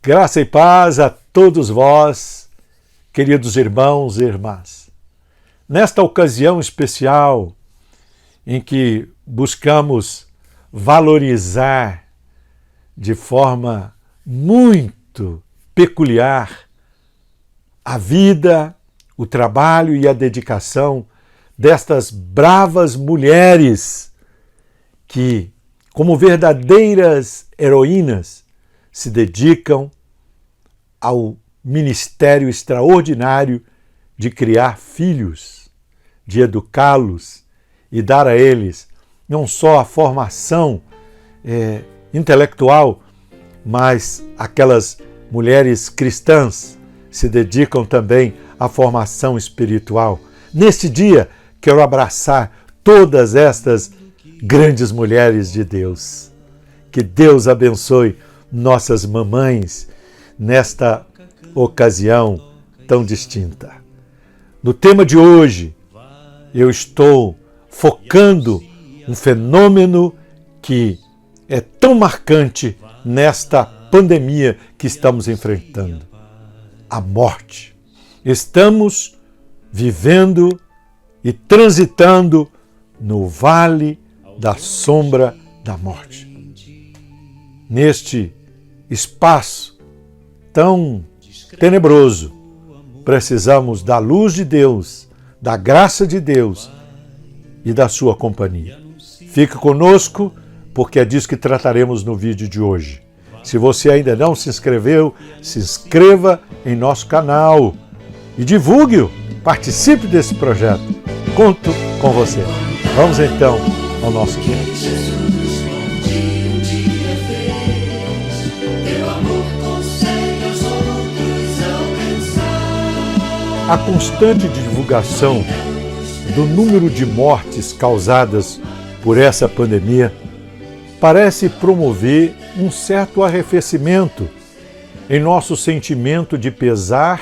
Graça e paz a todos vós, queridos irmãos e irmãs. Nesta ocasião especial em que buscamos valorizar de forma muito peculiar a vida, o trabalho e a dedicação destas bravas mulheres que, como verdadeiras heroínas, se dedicam ao ministério extraordinário de criar filhos, de educá-los e dar a eles não só a formação intelectual, mas aquelas mulheres cristãs se dedicam também à formação espiritual. Neste dia, quero abraçar todas estas grandes mulheres de Deus. Que Deus abençoe nossas mamães nesta ocasião tão distinta. No tema de hoje, eu estou focando um fenômeno que é tão marcante nesta pandemia que estamos enfrentando: a morte. Estamos vivendo e transitando no vale da sombra da morte. Neste espaço tão tenebroso, precisamos da luz de Deus, da graça de Deus e da sua companhia. Fique conosco, porque é disso que trataremos no vídeo de hoje. Se você ainda não se inscreveu, se inscreva em nosso canal e divulgue-o, participe desse projeto. Conto com você. Vamos então ao nosso vídeo. A constante divulgação do número de mortes causadas por essa pandemia parece promover um certo arrefecimento em nosso sentimento de pesar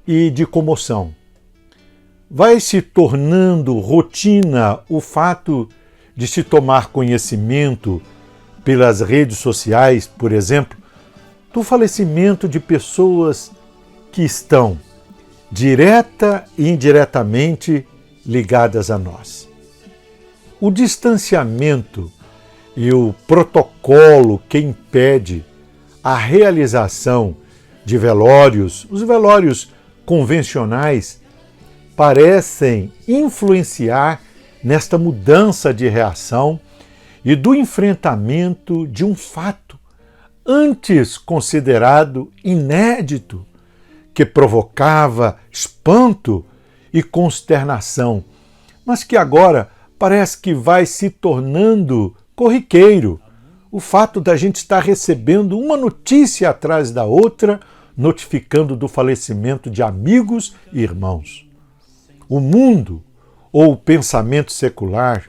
e de comoção. Vai se tornando rotina o fato de se tomar conhecimento pelas redes sociais, por exemplo, do falecimento de pessoas que estão direta e indiretamente ligadas a nós. O distanciamento e o protocolo que impede a realização de velórios, os velórios convencionais, parecem influenciar nesta mudança de reação e do enfrentamento de um fato antes considerado inédito, que provocava espanto e consternação, mas que agora parece que vai se tornando corriqueiro. O fato da gente estar recebendo uma notícia atrás da outra, notificando do falecimento de amigos e irmãos. O mundo, ou o pensamento secular,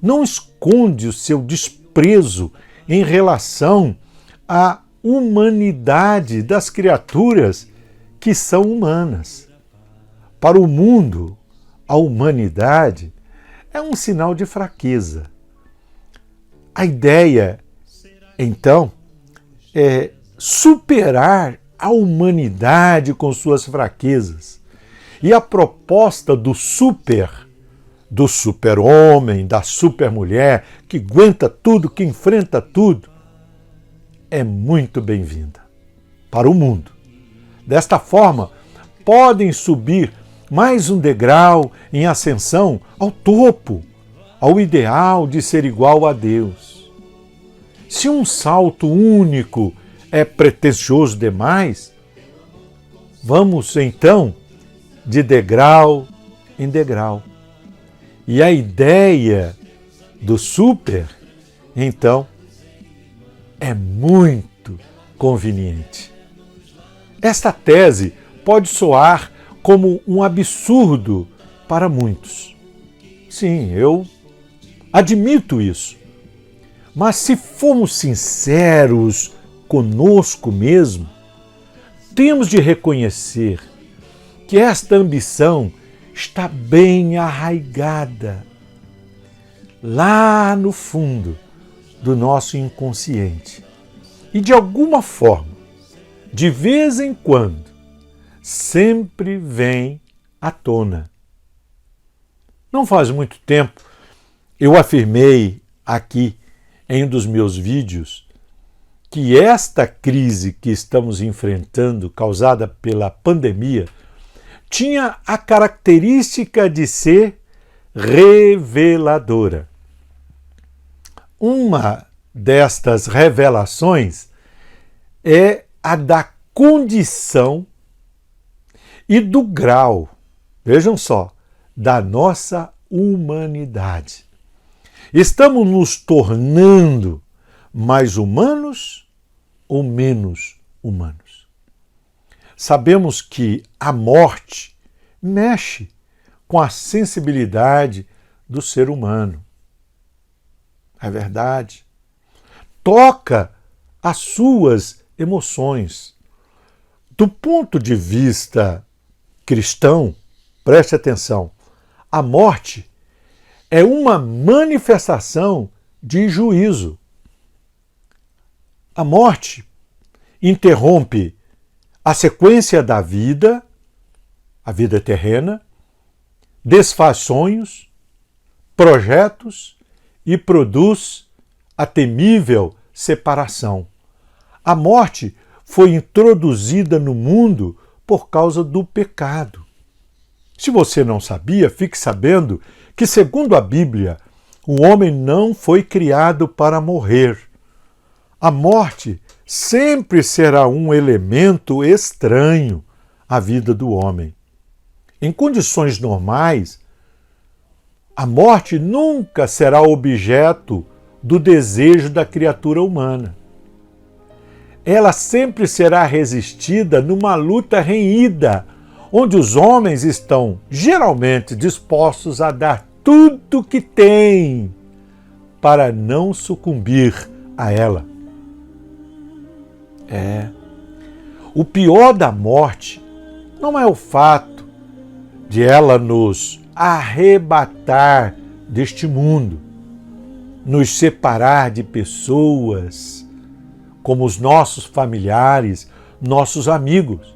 não esconde o seu desprezo em relação à humanidade das criaturas que são humanas. Para o mundo, a humanidade é um sinal de fraqueza. A ideia, então, é superar a humanidade com suas fraquezas. E a proposta do super-homem, da super-mulher, que aguenta tudo, que enfrenta tudo, é muito bem-vinda para o mundo. Desta forma, podem subir mais um degrau em ascensão ao topo, ao ideal de ser igual a Deus. Se um salto único é pretensioso demais, vamos então de degrau em degrau. E a ideia do super, então, é muito conveniente. Esta tese pode soar como um absurdo para muitos. Sim, eu admito isso. Mas se formos sinceros conosco mesmo, temos de reconhecer que esta ambição está bem arraigada lá no fundo do nosso inconsciente. E de alguma forma, de vez em quando, sempre vem à tona. Não faz muito tempo, eu afirmei aqui em um dos meus vídeos que esta crise que estamos enfrentando, causada pela pandemia, tinha a característica de ser reveladora. Uma destas revelações é a da condição e do grau, vejam só, da nossa humanidade. Estamos nos tornando mais humanos ou menos humanos? Sabemos que a morte mexe com a sensibilidade do ser humano. É verdade. Toca as suas emoções. Do ponto de vista cristão, preste atenção, a morte é uma manifestação de juízo. A morte interrompe a sequência da vida, a vida terrena, desfaz sonhos, projetos e produz a temível separação. A morte foi introduzida no mundo por causa do pecado. Se você não sabia, fique sabendo que, segundo a Bíblia, o homem não foi criado para morrer. A morte sempre será um elemento estranho à vida do homem. Em condições normais, a morte nunca será objeto do desejo da criatura humana. Ela sempre será resistida numa luta renhida, onde os homens estão geralmente dispostos a dar tudo que têm para não sucumbir a ela. O pior da morte não é o fato de ela nos arrebatar deste mundo, nos separar de pessoas como os nossos familiares, nossos amigos.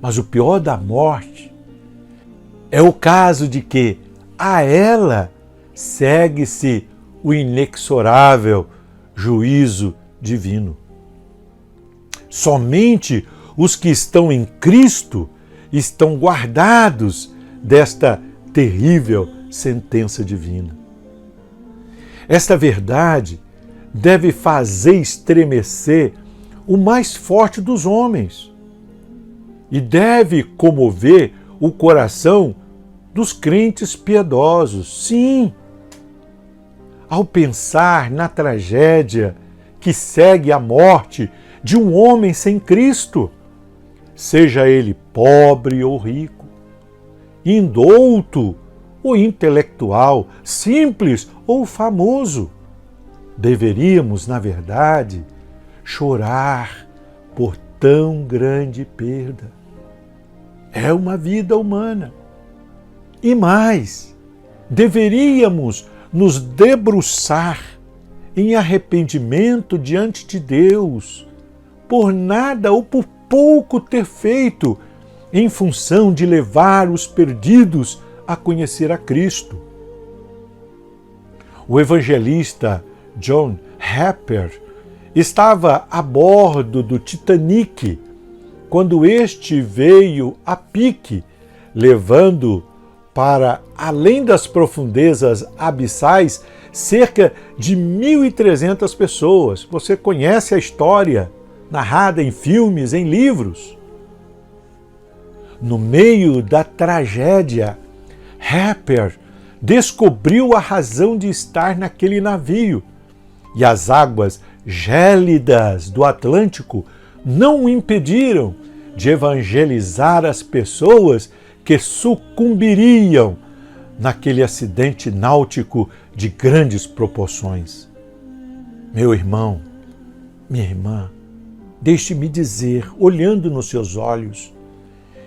Mas o pior da morte é o caso de que a ela segue-se o inexorável juízo divino. Somente os que estão em Cristo estão guardados desta terrível sentença divina. Esta verdade deve fazer estremecer o mais forte dos homens e deve comover o coração dos crentes piedosos. Sim, ao pensar na tragédia que segue a morte de um homem sem Cristo, seja ele pobre ou rico, indouto ou intelectual, simples ou famoso, deveríamos, na verdade, chorar por tão grande perda. É uma vida humana. E mais, deveríamos nos debruçar em arrependimento diante de Deus por nada ou por pouco ter feito em função de levar os perdidos a conhecer a Cristo. O evangelista John Harper estava a bordo do Titanic quando este veio a pique, levando para além das profundezas abissais cerca de 1.300 pessoas. Você conhece a história narrada em filmes, em livros. No meio da tragédia, Harper descobriu a razão de estar naquele navio e as águas gélidas do Atlântico não o impediram de evangelizar as pessoas que sucumbiriam naquele acidente náutico de grandes proporções. Meu irmão, minha irmã, deixe-me dizer, olhando nos seus olhos,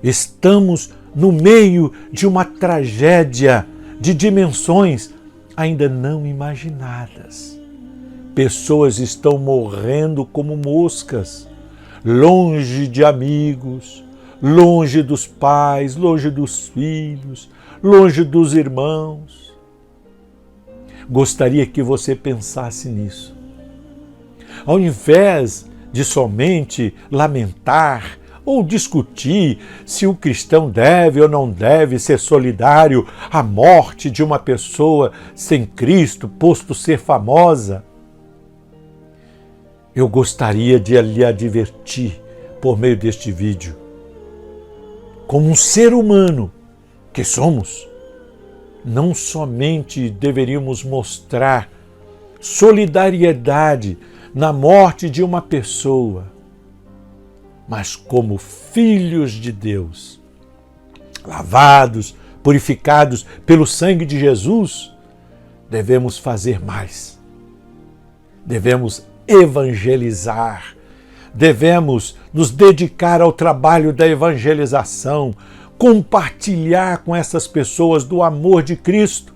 estamos no meio de uma tragédia de dimensões ainda não imaginadas. Pessoas estão morrendo como moscas. longe de amigos, longe dos pais, longe dos filhos, longe dos irmãos. Gostaria que você pensasse nisso. Ao invés de somente lamentar ou discutir se o cristão deve ou não deve ser solidário à morte de uma pessoa sem Cristo, posto ser famosa, eu gostaria de lhe advertir, por meio deste vídeo, como um ser humano que somos, não somente deveríamos mostrar solidariedade na morte de uma pessoa, mas como filhos de Deus, lavados, purificados pelo sangue de Jesus, devemos fazer mais. Devemos evangelizar, devemos nos dedicar ao trabalho da evangelização, compartilhar com essas pessoas do amor de Cristo.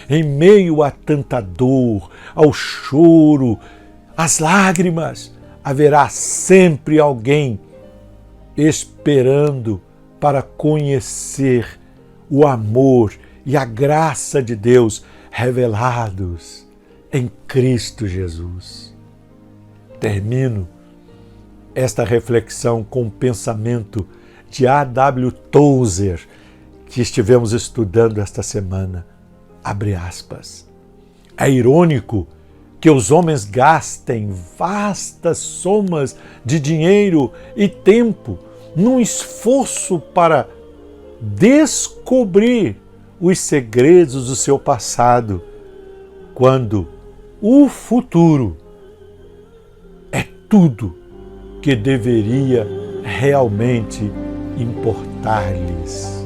Em meio a tanta dor, ao choro, às lágrimas, haverá sempre alguém esperando para conhecer o amor e a graça de Deus revelados em Cristo Jesus. Termino esta reflexão com um pensamento de A.W. Tozer, que estivemos estudando esta semana. Abre aspas. É irônico que os homens gastem vastas somas de dinheiro e tempo num esforço para descobrir os segredos do seu passado, quando o futuro é tudo que deveria realmente importar-lhes.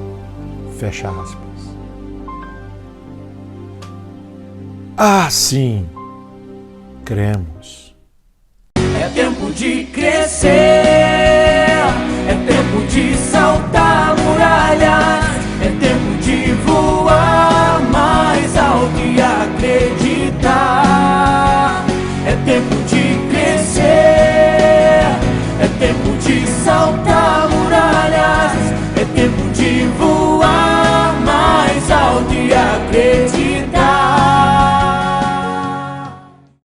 Fecha aspas. Assim cremos. É tempo de crescer, é tempo de saltar muralhas, é tempo de voar mais alto e acreditar. É tempo de crescer, é tempo de saltar